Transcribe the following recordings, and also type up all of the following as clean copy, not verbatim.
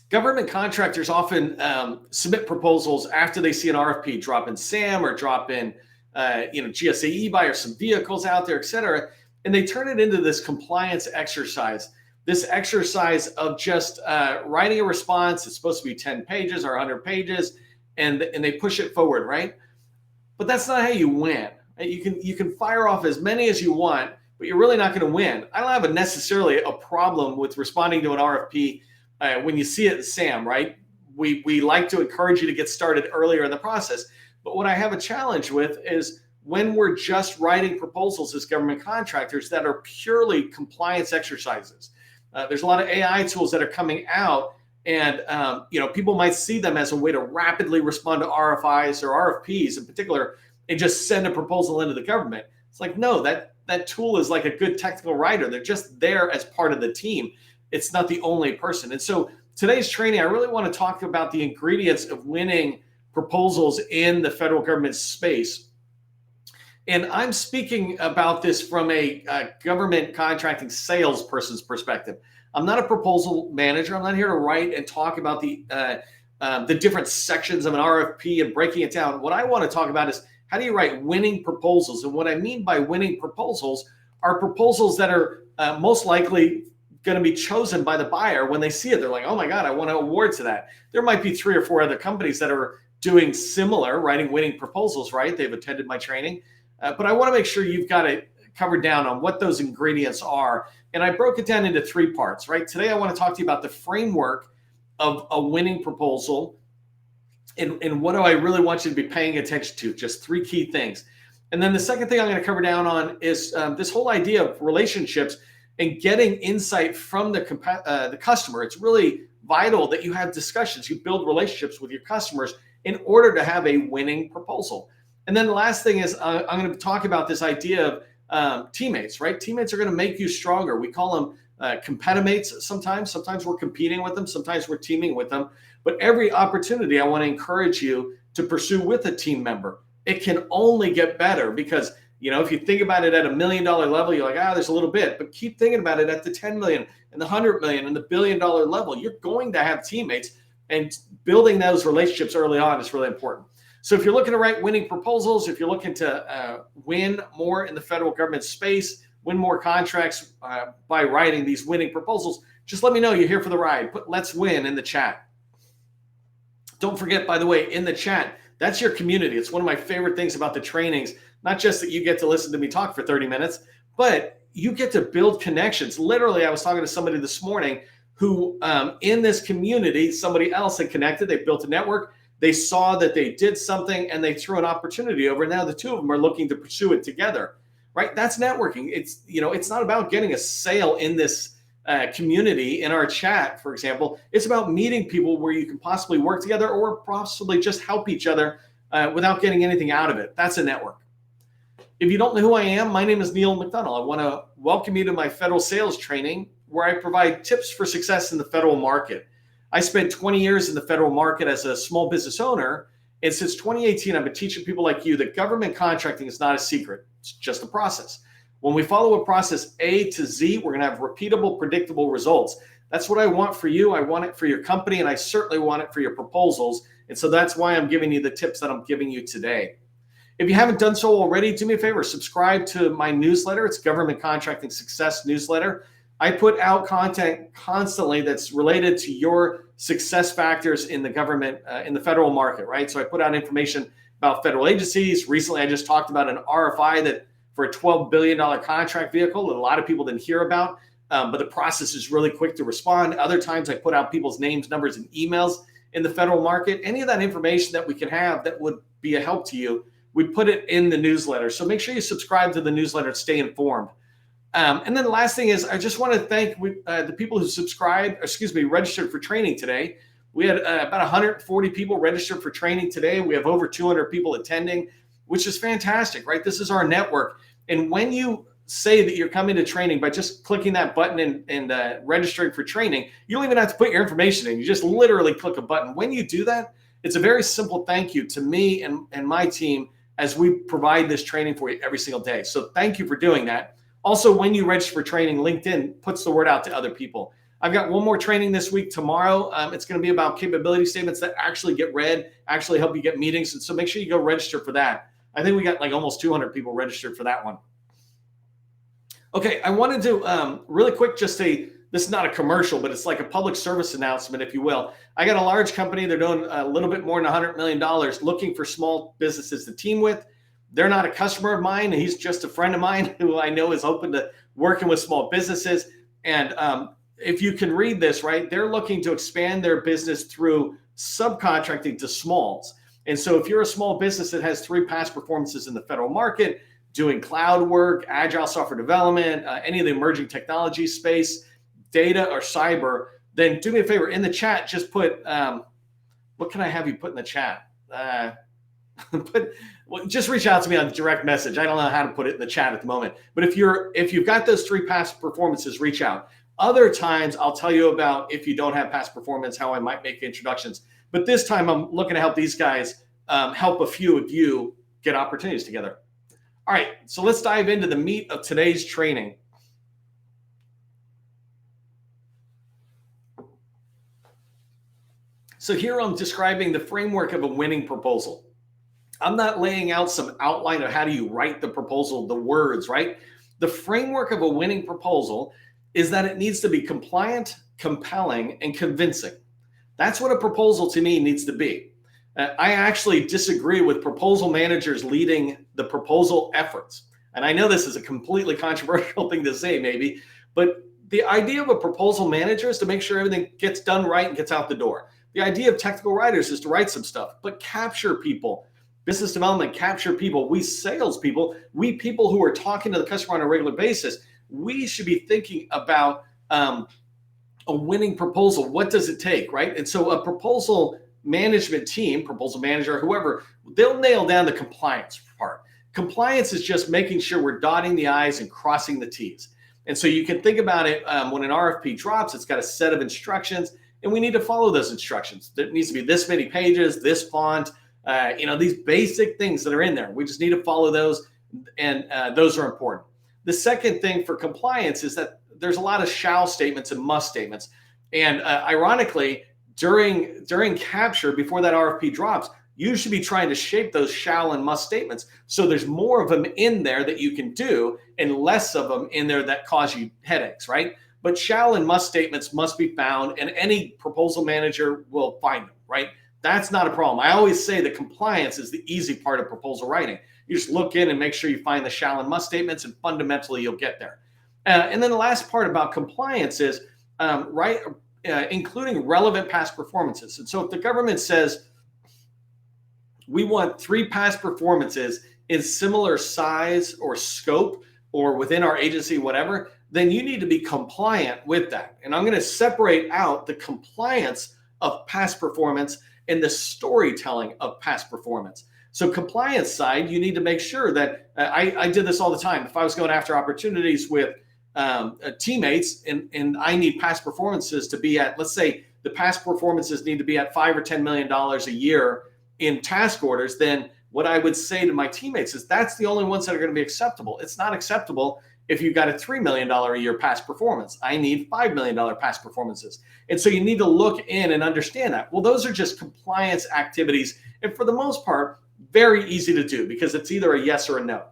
Government contractors often submit proposals after they see an RFP drop in SAM or drop in GSA eBuy or some vehicles out there, et cetera, and they turn it into this compliance exercise. This exercise of just writing a response. It's supposed to be 10 pages or 100 pages, and they push it forward, right? But that's not how you win. You can fire off as many as you want, but you're really not going to win. I don't have necessarily a problem with responding to an RFP when you see it in SAM, right? We like to encourage you to get started earlier in the process. But what I have a challenge with is when we're just writing proposals as government contractors that are purely compliance exercises. There's a lot of AI tools that are coming out, and people might see them as a way to rapidly respond to RFIs or RFPs in particular, and just send a proposal into the government. It's like, no, that tool is like a good technical writer. They're just there as part of the team. It's not the only person. And so today's training, I really want to talk about the ingredients of winning proposals in the federal government space. And I'm speaking about this from a government contracting salesperson's perspective. I'm not a proposal manager. I'm not here to write and talk about the different sections of an RFP and breaking it down. What I want to talk about is how do you write winning proposals? And what I mean by winning proposals are proposals that are most likely going to be chosen by the buyer. When they see it, they're like, oh my God, I want to award to that. There might be 3 or 4 other companies that are doing similar, writing winning proposals, right? They've attended my training. But I want to make sure you've got it covered down on what those ingredients are. And I broke it down into 3 parts, right? Today, I want to talk to you about the framework of a winning proposal and what do I really want you to be paying attention to, just 3 key things. And then the second thing I'm going to cover down on is this whole idea of relationships and getting insight from the customer. It's really vital that you have discussions, you build relationships with your customers in order to have a winning proposal. And then the last thing is I'm going to talk about this idea of teammates, right? Teammates are going to make you stronger. We call them competimates sometimes. Sometimes we're competing with them. Sometimes we're teaming with them. But every opportunity I want to encourage you to pursue with a team member. It can only get better because, if you think about it at $1 million level, you're like, there's a little bit. But keep thinking about it at the 10 million and the 100 million and the $1 billion level. You're going to have teammates, and building those relationships early on is really important. So if you're looking to write winning proposals, if you're looking to win more in the federal government space, win more contracts by writing these winning proposals, just let me know you're here for the ride. Put "Let's Win" in the chat. Don't forget, by the way, in the chat, that's your community. It's one of my favorite things about the trainings, not just that you get to listen to me talk for 30 minutes, but you get to build connections. Literally, I was talking to somebody this morning who in this community, somebody else had connected. They built a network. They saw that they did something and they threw an opportunity over. Now the 2 of them are looking to pursue it together, right? That's networking. It's not about getting a sale in this community in our chat, for example. It's about meeting people where you can possibly work together or possibly just help each other without getting anything out of it. That's a network. If you don't know who I am, my name is Neil McDonnell. I want to welcome you to my federal sales training where I provide tips for success in the federal market. I spent 20 years in the federal market as a small business owner. And since 2018, I've been teaching people like you that government contracting is not a secret. It's just a process. When we follow a process A to Z, we're going to have repeatable, predictable results. That's what I want for you. I want it for your company, and I certainly want it for your proposals. And so that's why I'm giving you the tips that I'm giving you today. If you haven't done so already, do me a favor, subscribe to my newsletter. It's Government Contracting Success Newsletter. I put out content constantly that's related to your success factors in the government, in the federal market, right? So I put out information about federal agencies. Recently, I just talked about an RFI that for a $12 billion contract vehicle that a lot of people didn't hear about, but the process is really quick to respond. Other times I put out people's names, numbers, and emails in the federal market. Any of that information that we can have that would be a help to you, we put it in the newsletter. So make sure you subscribe to the newsletter and stay informed. And then the last thing is I just want to thank the people who registered for training today. We had about 140 people registered for training today. We have over 200 people attending, which is fantastic, right? This is our network. And when you say that you're coming to training by just clicking that button and registering for training, you don't even have to put your information in. You just literally click a button. When you do that, it's a very simple thank you to me and my team as we provide this training for you every single day. So thank you for doing that. Also, when you register for training, LinkedIn puts the word out to other people. I've got one more training this week tomorrow. It's going to be about capability statements that actually get read, actually help you get meetings. And so make sure you go register for that. I think we got like almost 200 people registered for that one. Okay, I wanted to really quick just say, this is not a commercial, but it's like a public service announcement, if you will. I got a large company. They're doing a little bit more than $100 million, looking for small businesses to team with. They're not a customer of mine. He's just a friend of mine who I know is open to working with small businesses. And if you can read this, right, they're looking to expand their business through subcontracting to smalls. And so if you're a small business that has 3 past performances in the federal market, doing cloud work, agile software development, any of the emerging technology space, data or cyber, then do me a favor, in the chat, just put, what can I have you put in the chat? Just reach out to me on direct message. I don't know how to put it in the chat at the moment. But if you've got those 3 past performances, reach out. Other times I'll tell you about, if you don't have past performance, how I might make introductions. But this time I'm looking to help these guys help a few of you get opportunities together. All right, so let's dive into the meat of today's training. So here I'm describing the framework of a winning proposal. I'm not laying out some outline of how do you write the proposal, the words, right? The framework of a winning proposal is that it needs to be compliant, compelling, and convincing. That's what a proposal to me needs to be. I actually disagree with proposal managers leading the proposal efforts. And I know this is a completely controversial thing to say maybe, but the idea of a proposal manager is to make sure everything gets done right and gets out the door. The idea of technical writers is to write some stuff, but capture people. Business development, capture people. We salespeople, we people who are talking to the customer on a regular basis, we should be thinking about a winning proposal. What does it take, right? And so a proposal management team, proposal manager, whoever, they'll nail down the compliance part. Compliance is just making sure we're dotting the I's and crossing the T's. And so you can think about it when an RFP drops, it's got a set of instructions, and we need to follow those instructions. There needs to be this many pages, this font, these basic things that are in there. We just need to follow those, and those are important. The second thing for compliance is that there's a lot of shall statements and must statements. And ironically, during capture, before that RFP drops, you should be trying to shape those shall and must statements so there's more of them in there that you can do and less of them in there that cause you headaches, right? But shall and must statements must be found, and any proposal manager will find them, right? That's not a problem. I always say that compliance is the easy part of proposal writing. You just look in and make sure you find the shall and must statements, and fundamentally you'll get there. And then the last part about compliance is including relevant past performances. And so if the government says, we want 3 past performances in similar size or scope or within our agency, whatever, then you need to be compliant with that. And I'm going to separate out the compliance of past performance and the storytelling of past performance. So compliance side, you need to make sure that I did this all the time. If I was going after opportunities with teammates and I need past performances to be at, let's say the past performances need to be at $5 or $10 million a year in task orders, then what I would say to my teammates is that's the only ones that are going to be acceptable. It's not acceptable if you've got a $3 million a year past performance. I need $5 million past performances. And so you need to look in and understand that. Well, those are just compliance activities. And for the most part, very easy to do because it's either a yes or a no.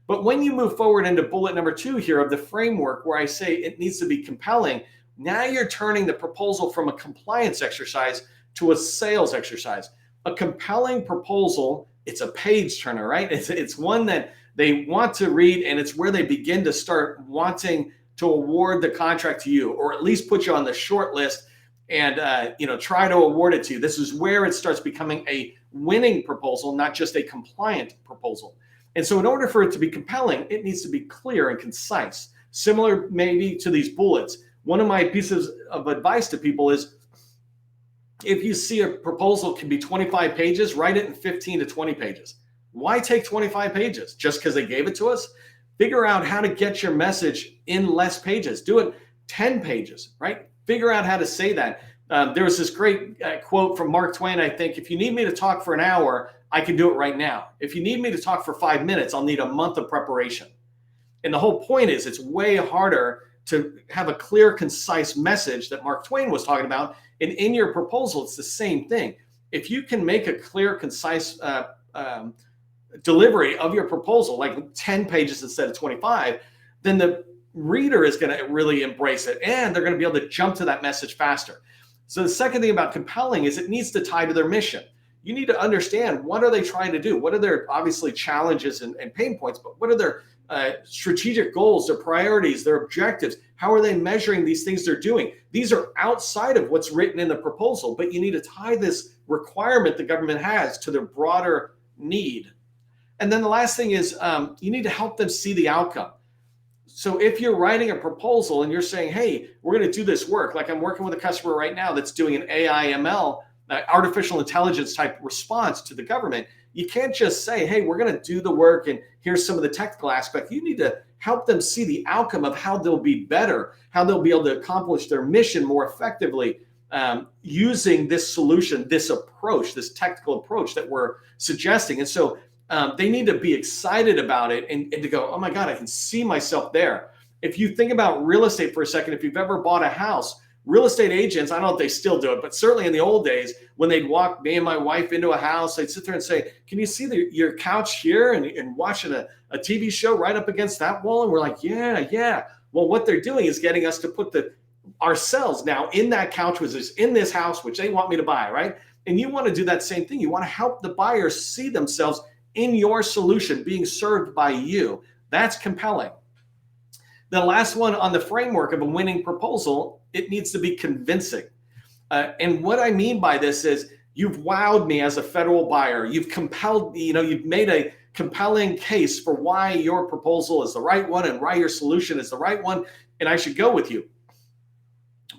But when you move forward into bullet number 2 here of the framework, where I say it needs to be compelling, now you're turning the proposal from a compliance exercise to a sales exercise. A compelling proposal, it's a page turner, right? It's one that they want to read, and it's where they begin to start wanting to award the contract to you, or at least put you on the short list and try to award it to you. This is where it starts becoming a winning proposal, not just a compliant proposal. And so in order for it to be compelling, it needs to be clear and concise. Similar maybe to these bullets. One of my pieces of advice to people is, if you see a proposal can be 25 pages, write it in 15 to 20 pages. Why take 25 pages? Just because they gave it to us? Figure out how to get your message in less pages. Do it 10 pages, right? Figure out how to say that. There was this great quote from Mark Twain, I think, if you need me to talk for an hour, I can do it right now. If you need me to talk for 5 minutes, I'll need a month of preparation. And the whole point is it's way harder to have a clear, concise message that Mark Twain was talking about. And in your proposal, it's the same thing. If you can make a clear, concise delivery of your proposal, like 10 pages instead of 25, then the reader is going to really embrace it, and they're going to be able to jump to that message faster. So the second thing about compelling is it needs to tie to their mission. You need to understand, what are they trying to do? What are their, obviously, challenges and pain points, but what are their strategic goals, their priorities, their objectives? How are they measuring these things they're doing? These are outside of what's written in the proposal, but you need to tie this requirement the government has to their broader need. And then the last thing is you need to help them see the outcome. So if you're writing a proposal and you're saying, hey, we're going to do this work, like I'm working with a customer right now that's doing an AI ML, artificial intelligence type response to the government, you can't just say, hey, we're going to do the work and here's some of the technical aspect. You need to help them see the outcome of how they'll be better, how they'll be able to accomplish their mission more effectively using this solution, this approach, this technical approach that we're suggesting. And so they need to be excited about it and to go, oh my God, I can see myself there. If you think about real estate for a second, if you've ever bought a house, real estate agents, I don't know if they still do it, but certainly in the old days, when they'd walk me and my wife into a house, they'd sit there and say, can you see your couch here and watching a TV show right up against that wall? And we're like, yeah. Well, what they're doing is getting us to put ourselves now in that couch, which is in this house, which they want me to buy, right? And you want to do that same thing. You want to help the buyers see themselves in your solution being served by you. That's compelling. The last one on the framework of a winning proposal, it needs to be convincing. And what I mean by this is you've wowed me as a federal buyer. You've compelled me, you've made a compelling case for why your proposal is the right one and why your solution is the right one, and I should go with you.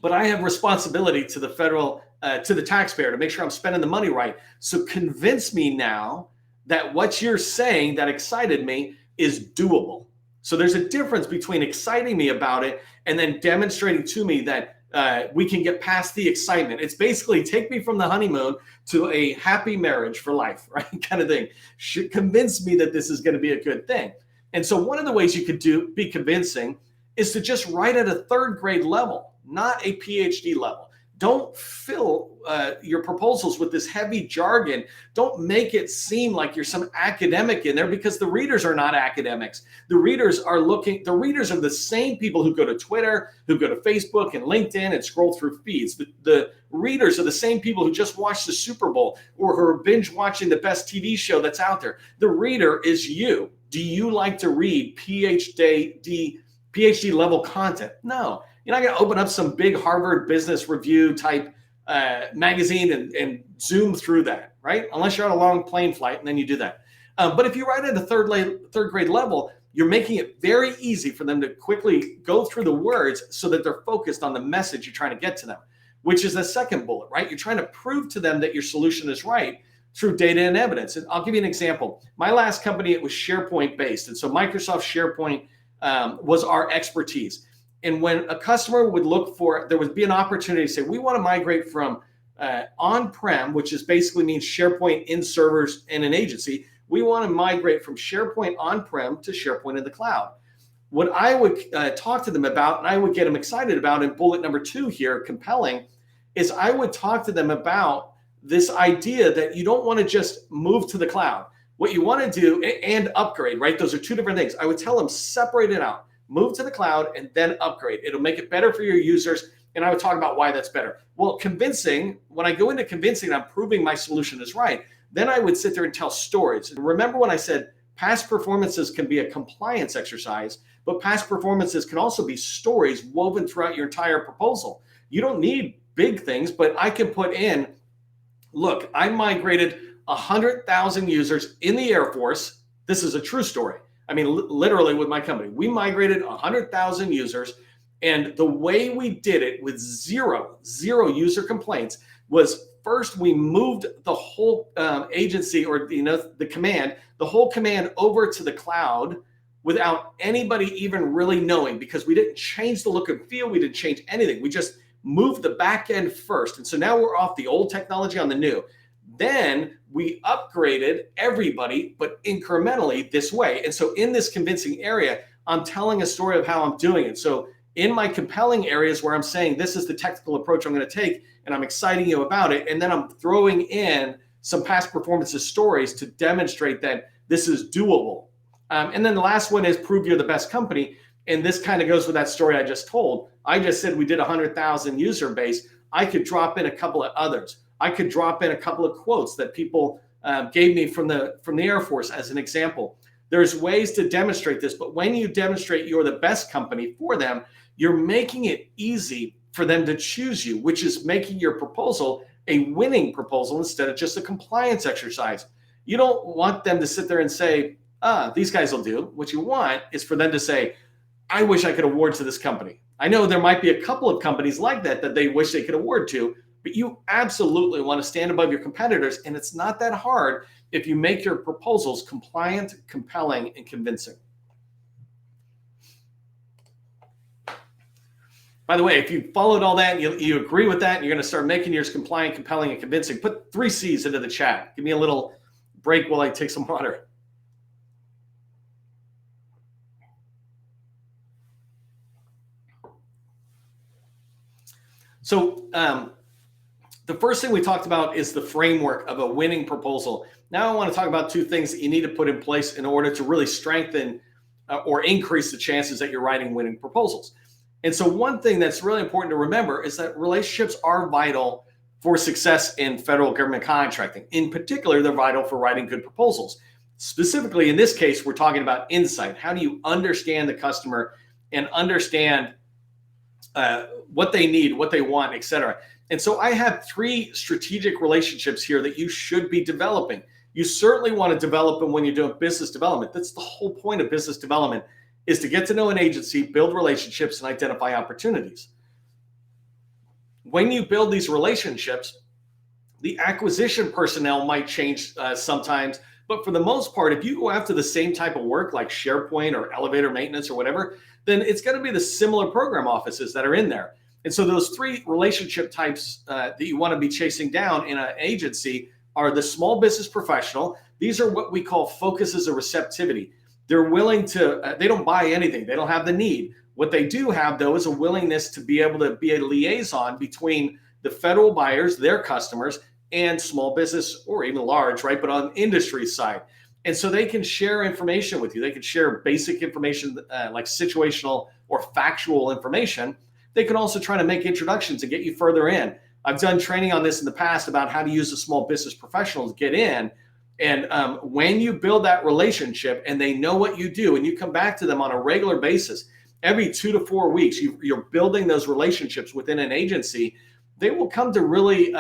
But I have responsibility to the federal, to the taxpayer to make sure I'm spending the money right. So convince me now that what you're saying that excited me is doable. So there's a difference between exciting me about it and then demonstrating to me that we can get past the excitement. It's basically take me from the honeymoon to a happy marriage for life, right? Kind of thing. Should convince me that this is going to be a good thing. And so one of the ways you could be convincing is to just write at a third grade level, not a PhD level. Don't fill your proposals with this heavy jargon. Don't make it seem like you're some academic in there, because the readers are not academics. The readers are the same people who go to Twitter, who go to Facebook and LinkedIn and scroll through feeds. The readers are the same people who just watched the Super Bowl or who are binge watching the best TV show that's out there. The reader is you. Do you like to read PhD level content? No. You're not going to open up some big Harvard Business Review type magazine and zoom through that, right? Unless you're on a long plane flight, and then you do that. But if you write at a third grade level, you're making it very easy for them to quickly go through the words so that they're focused on the message you're trying to get to them, which is the second bullet, right? You're trying to prove to them that your solution is right through data and evidence. And I'll give you an example. My last company, it was SharePoint based. And so Microsoft SharePoint was our expertise. And when a customer would look for, there would be an opportunity to say, we want to migrate from on-prem, which is basically means SharePoint in servers in an agency. We want to migrate from SharePoint on-prem to SharePoint in the cloud. What I would talk to them about, and I would get them excited about in bullet number 2 here, compelling, is I would talk to them about this idea that you don't want to just move to the cloud. What you want to do, and upgrade, right? Those are two different things. I would tell them, separate it out. Move to the cloud and then upgrade. It'll make it better for your users. And I would talk about why that's better. Well, convincing, when I go into convincing, I'm proving my solution is right. Then I would sit there and tell stories. And remember when I said past performances can be a compliance exercise, but past performances can also be stories woven throughout your entire proposal. You don't need big things, but I can put in, look, I migrated 100,000 users in the Air Force. This is a true story. I mean, literally with my company, we migrated 100,000 users. And the way we did it with zero user complaints was first we moved the whole agency or, the whole command over to the cloud without anybody even really knowing, because we didn't change the look and feel. We didn't change anything. We just moved the back end first. And so now we're off the old technology on the new. Then we upgraded everybody, but incrementally this way. And so in this convincing area, I'm telling a story of how I'm doing it. So in my compelling areas where I'm saying this is the technical approach I'm going to take, and I'm exciting you about it. And then I'm throwing in some past performances stories to demonstrate that this is doable. And then the last one is prove you're the best company. And this kind of goes with that story I just told. I just said we did 100,000 user base. I could drop in a couple of others. I could drop in a couple of quotes that people gave me from the Air Force as an example. There's ways to demonstrate this, but when you demonstrate you're the best company for them, you're making it easy for them to choose you, which is making your proposal a winning proposal instead of just a compliance exercise. You don't want them to sit there and say, these guys will do. What you want is for them to say, I wish I could award to this company. I know there might be a couple of companies like that they wish they could award to, but you absolutely want to stand above your competitors, and it's not that hard if you make your proposals compliant, compelling, and convincing. By the way, if you followed all that, you agree with that, and you're going to start making yours compliant, compelling, and convincing, put 3 C's into the chat. Give me a little break while I take some water. So the first thing we talked about is the framework of a winning proposal. Now I want to talk about 2 things that you need to put in place in order to really strengthen or increase the chances that you're writing winning proposals. And so one thing that's really important to remember is that relationships are vital for success in federal government contracting. In particular, they're vital for writing good proposals. Specifically, in this case, we're talking about insight. How do you understand the customer and understand what they need, what they want, et cetera. And so I have 3 strategic relationships here that you should be developing. You certainly want to develop them when you're doing business development. That's the whole point of business development, is to get to know an agency, build relationships, and identify opportunities. When you build these relationships, the acquisition personnel might change sometimes, but for the most part, if you go after the same type of work like SharePoint or elevator maintenance or whatever, then it's going to be the similar program offices that are in there. And so those 3 relationship types that you want to be chasing down in an agency are the small business professional. These are what we call focuses of receptivity. They're willing to, they don't buy anything. They don't have the need. What they do have, though, is a willingness to be able to be a liaison between the federal buyers, their customers, and small business or even large, right? But on industry side. And so they can share information with you. They can share basic information like situational or factual information. They can also try to make introductions and get you further in. I've done training on this in the past about how to use a small business professional to get in. And when you build that relationship and they know what you do and you come back to them on a regular basis, every 2 to 4 weeks, you're building those relationships within an agency, they will come to really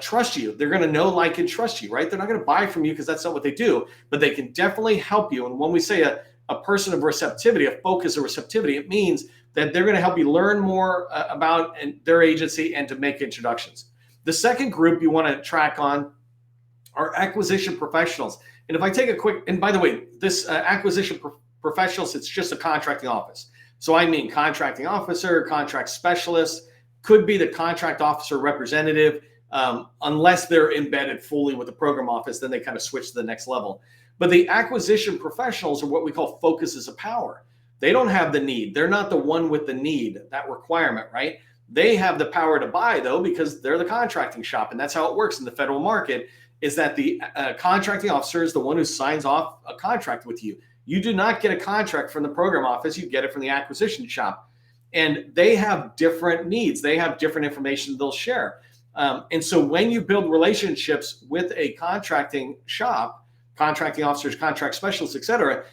trust you. They're going to know, like, and trust you, right? They're not going to buy from you because that's not what they do, but they can definitely help you. And when we say a person of receptivity, a focus of receptivity, it means that they're going to help you learn more about their agency and to make introductions. The second group you want to track on are acquisition professionals. And if I take a quick, and by the way, this acquisition professionals, it's just a contracting office. So I mean contracting officer, contract specialist, could be the contract officer representative, unless they're embedded fully with the program office, then they kind of switch to the next level. But the acquisition professionals are what we call focuses of power. They don't have the need. They're not the one with the need, that requirement, right? They have the power to buy, though, because they're the contracting shop. And that's how it works in the federal market, is that the contracting officer is the one who signs off a contract with you. You do not get a contract from the program office. You get it from the acquisition shop. And they have different needs. They have different information they'll share. And so when you build relationships with a contracting shop, contracting officers, contract specialists, et cetera,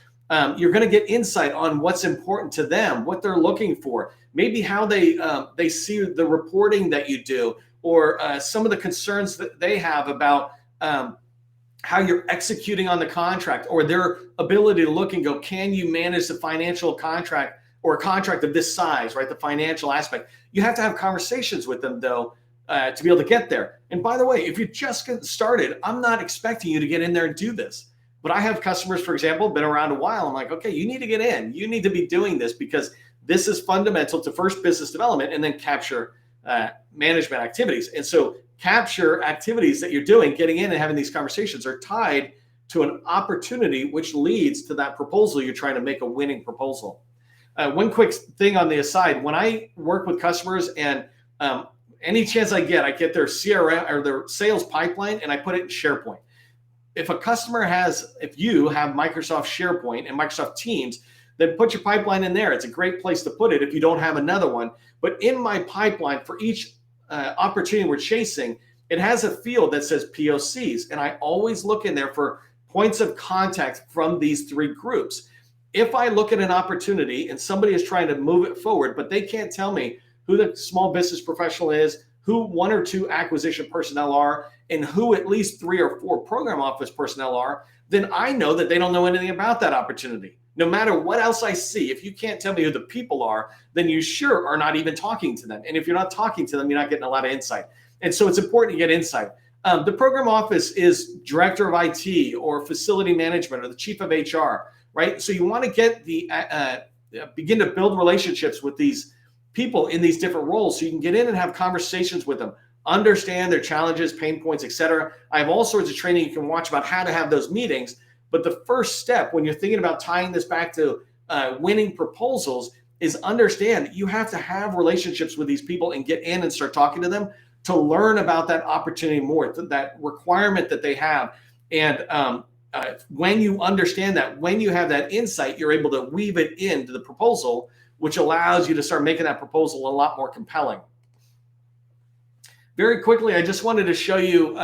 you're going to get insight on what's important to them, what they're looking for, maybe how they see the reporting that you do, or some of the concerns that they have about how you're executing on the contract, or their ability to look and go, can you manage the financial contract or a contract of this size, right? The financial aspect. You have to have conversations with them, though, to be able to get there. And by the way, if you're just getting started, I'm not expecting you to get in there and do this. But I have customers, for example, been around a while. I'm like, okay, you need to get in. You need to be doing this because this is fundamental to first business development and then capture management activities. And so capture activities that you're doing, getting in and having these conversations, are tied to an opportunity which leads to that proposal you're trying to make a winning proposal. One quick thing on the aside, when I work with customers and any chance I get their CRM or their sales pipeline and I put it in SharePoint. If you have Microsoft SharePoint and Microsoft Teams, then put your pipeline in there. It's a great place to put it if you don't have another one. But in my pipeline for each opportunity we're chasing, it has a field that says POCs. And I always look in there for points of contact from these three groups. If I look at an opportunity and somebody is trying to move it forward, but they can't tell me who the small business professional is, who 1 or 2 acquisition personnel are, and who at least 3 or 4 program office personnel are, then I know that they don't know anything about that opportunity. No matter what else I see, if you can't tell me who the people are, then you sure are not even talking to them. And if you're not talking to them, you're not getting a lot of insight. And so it's important to get insight. The program office is director of IT or facility management or the chief of HR, right? So you want to get begin to build relationships with these people in these different roles so you can get in and have conversations with them, understand their challenges, pain points, etc. I have all sorts of training you can watch about how to have those meetings. But the first step when you're thinking about tying this back to winning proposals is understand that you have to have relationships with these people and get in and start talking to them to learn about that opportunity more, that requirement that they have. And when you understand that, when you have that insight, you're able to weave it into the proposal, which allows you to start making that proposal a lot more compelling. Very quickly, I just wanted to show you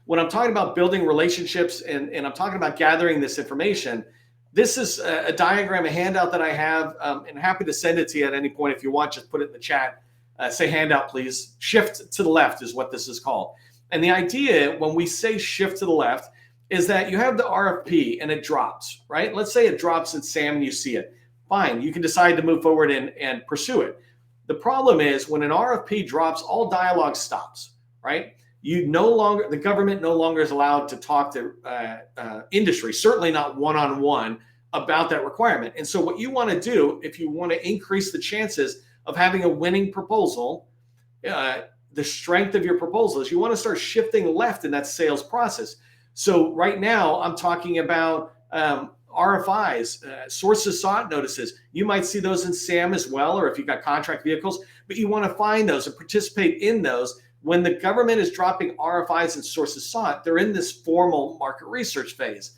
when I'm talking about building relationships and I'm talking about gathering this information, this is a diagram, a handout that I have, and happy to send it to you at any point. If you want, just put it in the chat. Say handout, please. Shift to the left is what this is called. And the idea when we say shift to the left is that you have the RFP and it drops, right? Let's say it drops in SAM and you see it. Fine, you can decide to move forward and pursue it. The problem is when an RFP drops, all dialogue stops, right? The government no longer is allowed to talk to industry, certainly not one-on-one about that requirement. And so what you want to do, if you want to increase the chances of having a winning proposal, the strength of your proposal is you want to start shifting left in that sales process. So right now I'm talking about RFIs, sources sought notices. You might see those in SAM as well, or if you've got contract vehicles, but you want to find those and participate in those. When the government is dropping RFIs and sources sought, they're in this formal market research phase.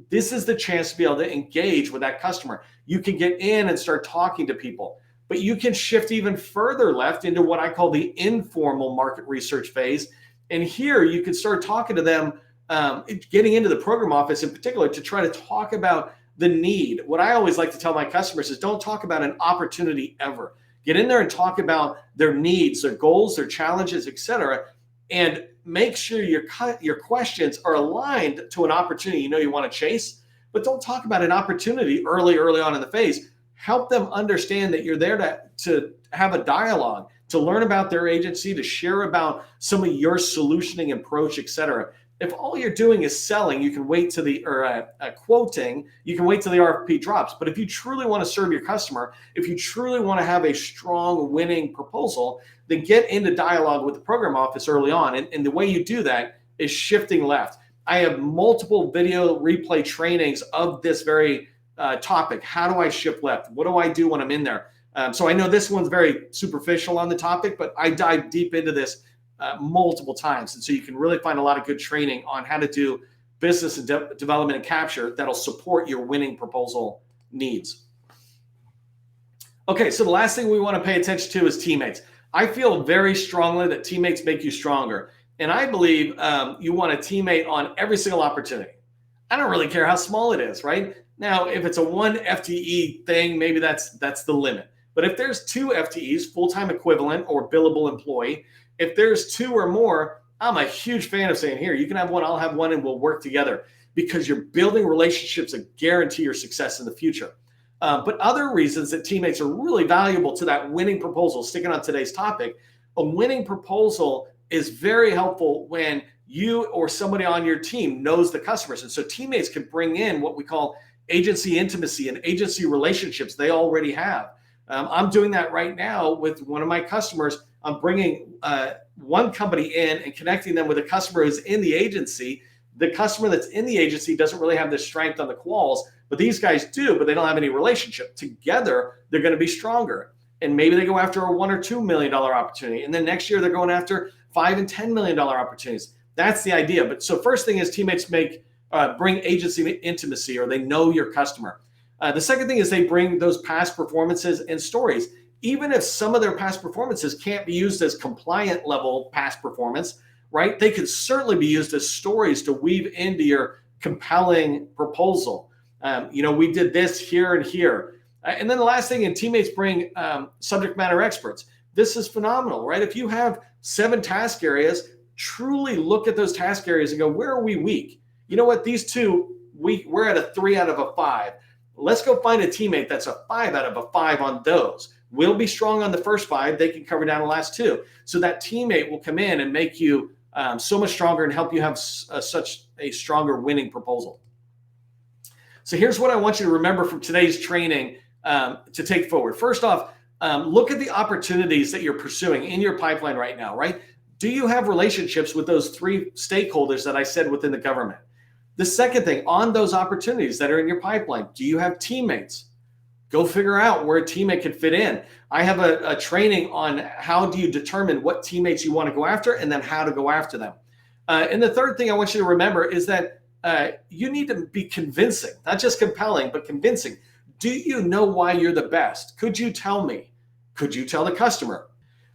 This is the chance to be able to engage with that customer. You can get in and start talking to people, but you can shift even further left into what I call the informal market research phase. And here you can start talking to them, getting into the program office in particular to try to talk about the need. What I always like to tell my customers is don't talk about an opportunity ever. Get in there and talk about their needs, their goals, their challenges, etc., and make sure your questions are aligned to an opportunity you want to chase. But don't talk about an opportunity early on in the phase. Help them understand that you're there to have a dialogue, to learn about their agency, to share about some of your solutioning approach, etc. If all you're doing is selling, you can wait to quoting, you can wait till the RFP drops. But if you truly want to serve your customer, if you truly want to have a strong winning proposal, then get into dialogue with the program office early on. And the way you do that is shifting left. I have multiple video replay trainings of this very topic. How do I shift left? What do I do when I'm in there? So I know this one's very superficial on the topic, but I dive deep into this multiple times. And so you can really find a lot of good training on how to do business and development and capture that'll support your winning proposal needs. Okay, so the last thing we want to pay attention to is teammates. I feel very strongly that teammates make you stronger. And I believe you want a teammate on every single opportunity. I don't really care how small it is, right? Now, if it's a 1 FTE thing, maybe that's the limit. But if there's 2 FTEs, full-time equivalent or billable employee, if there's 2 or more, I'm a huge fan of saying, here, you can have one, I'll have one, and we'll work together because you're building relationships that guarantee your success in the future. But other reasons that teammates are really valuable to that winning proposal, sticking on today's topic, a winning proposal is very helpful when you or somebody on your team knows the customers. And so teammates can bring in what we call agency intimacy and agency relationships they already have. I'm doing that right now with one of my customers. I'm bringing one company in and connecting them with a customer who's in the agency. The customer that's in the agency doesn't really have the strength on the quals, But these guys do, but they don't have any relationship. Together, they're going to be stronger. And maybe they go after a $1 or $2 million opportunity. And then next year, they're going after $5 and $10 million opportunities. That's the idea. But so first thing is teammates bring agency intimacy, or they know your customer. The second thing is they bring those past performances and stories. Even if some of their past performances can't be used as compliant level past performance, right? They could certainly be used as stories to weave into your compelling proposal. We did this here and here. And then the last thing, and teammates bring subject matter experts. This is phenomenal, right? If you have 7 task areas, truly look at those task areas and go, where are we weak? You know what? These two, we're at a 3 out of a 5. Let's go find a teammate that's a 5 out of a 5 on those. We'll be strong on the first 5. They can cover down the last 2. So that teammate will come in and make you so much stronger and help you have such a stronger winning proposal. So here's what I want you to remember from today's training to take forward. First off, look at the opportunities that you're pursuing in your pipeline right now, right? Do you have relationships with those 3 stakeholders that I said within the government? The second thing, on those opportunities that are in your pipeline, do you have teammates? Go figure out where a teammate can fit in. I have a training on how do you determine what teammates you want to go after and then how to go after them. And the third thing I want you to remember is that you need to be convincing, not just compelling, but convincing. Do you know why you're the best? Could you tell me? Could you tell the customer?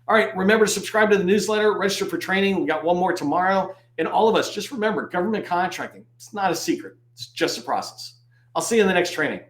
All right, remember to subscribe to the newsletter, register for training. We got one more tomorrow. And all of us, just remember, government contracting, it's not a secret. It's just a process. I'll see you in the next training.